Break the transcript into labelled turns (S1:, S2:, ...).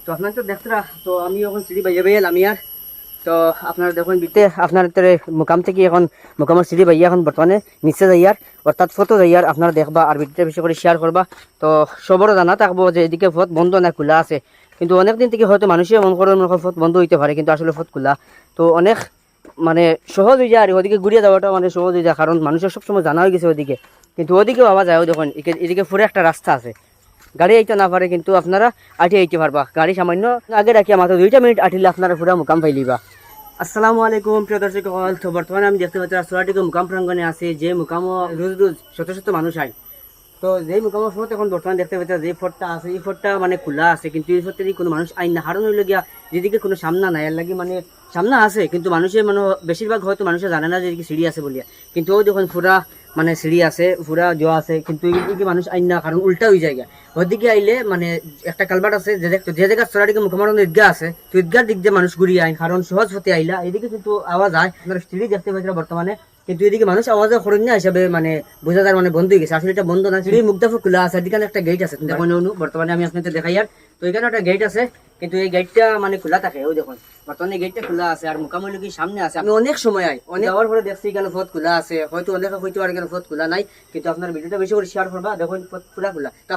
S1: তো আপনার তো দেখতে তো আমি এখন সিঁড়ি বাইয়ে বাইয়ে আমি আর তো আপনারা দেখুন বিতে আপনার মুকাম থেকে এখন মুকামের সিঁড়ি বাইয়া এখন বর্তমানে নিচে যাইয়ার অর্থাৎ ফটো যাইয়ার আপনারা দেখবা আর ভিডিওটা বেশি করে শেয়ার করবা। তো সবরও জানা থাকবো যে এদিকে পথ বন্ধ না খোলা আছে, কিন্তু অনেক দিন থেকে হয়তো মানুষের মন করে পথ বন্ধ হইতে পারে, কিন্তু আসলে পথ খোলা। তো অনেক মানে সহজ হয়ে যায় আর ওদিকে ঘুরিয়ে যাওয়াটা মানে সহজ হয়ে যায়, কারণ মানুষের সবসময় জানা হয়ে গেছে ওদিকে, কিন্তু ওদিকেও পাওয়া যায়। দেখুন এদিকে পুরো একটা রাস্তা আছে, গাড়ি আইতে না পারে কিন্তু আপনারা আঠি আইতে পারবা। গাড়ি সামান্য আগে রাখিয়া মাত্র 2 মিনিট আঠিলে আপনারা পুরা মুকাম পাইলিবা। আসসালামু আলাইকুম প্রিয় দর্শক, তো বর্তমানে আমি দেখতে পাচ্ছি রাস্তাটিকে মুকাম প্রাঙ্গনে আছে, যে মুকাম রোজ রোজ শত শত মানুষ আয়। তো যেই মুকামের ফোর্ট এখন বর্তমানে দেখতে পাচ্ছি যে ফোর্টটা আছে, এই ফোর্টটা মানে খোলা আছে, কিন্তু এই ফোর্টে কোনো মানুষ আইন না, কারণ হইল গিয়া যেদিকে কোনো সামনা নাই, এর লাগি মানে সামনা আছে কিন্তু মানুষের মানে বেশিরভাগ হয়তো মানুষের জানে না যে এদিকে সিঁড়ি আছে বলিয়া, কিন্তু ওই দেখুন পুরা মানে সিঁড়ি আছে, পুরা জোয়া আছে, কিন্তু এদিকে মানুষ আইন না, কারণ উল্টা হয়ে যায়। ওইদিকে আইলে মানে একটা কালভার্ট আছে, যে দেখতো যে জায়গা চড়াটিকে মুখমার ঈদগাহ আছে, তো ঈদগার দিক দিয়ে মানুষ ঘুরিয়ে আইন, কারণ সহজ হতে আইলা এদিকে কিন্তু আওয়াজ হয়। আপনারা সিঁড়ি দেখতে পাচ্ছেন বর্তমানে, কিন্তু এদিকে মানুষ আওয়াজে করেন না হিসাবে মানে বোঝা যায় মানে বন্ধ হয়ে গেছে। আসলে এটা বন্ধ না, সিঁড়ি মুখদাফ খোলা আছে, এদিকে একটা গেট আছে দেখুন বর্তমানে আমি আপনাদের দেখাই। আর তো এখানে একটা গেট আছে, কিন্তু এই গেটটা মানে খোলা থাকে। ওই দেখুন বর্তমানে গেটটা খোলা আছে, আর মোকামলি কি সামনে আছে। আমি অনেক সময় আই, অনেক যাওয়ার পরে দেখছি এখানে পথ খোলা আছে, হয়তো অনেক হয়তো আর এখানে পথ খোলা নাই, কিন্তু আপনার ভিডিওটা বেশি করে শেয়ার করবা। দেখুন পথ খোলা খোলা। তো